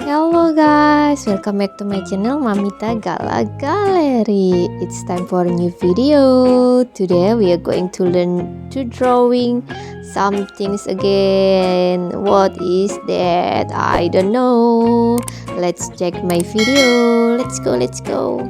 Hello guys, welcome back to my channel Mamita Gala Gallery. It's time for a new video. Today we are going to learn to drawing some things again. What is that? I don't know. Let's check my video. Let's go, let's go.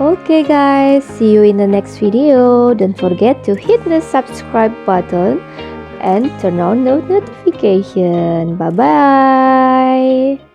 Okay guys, see you in the next video. Don't forget to hit the subscribe button and turn on the notification. Bye bye.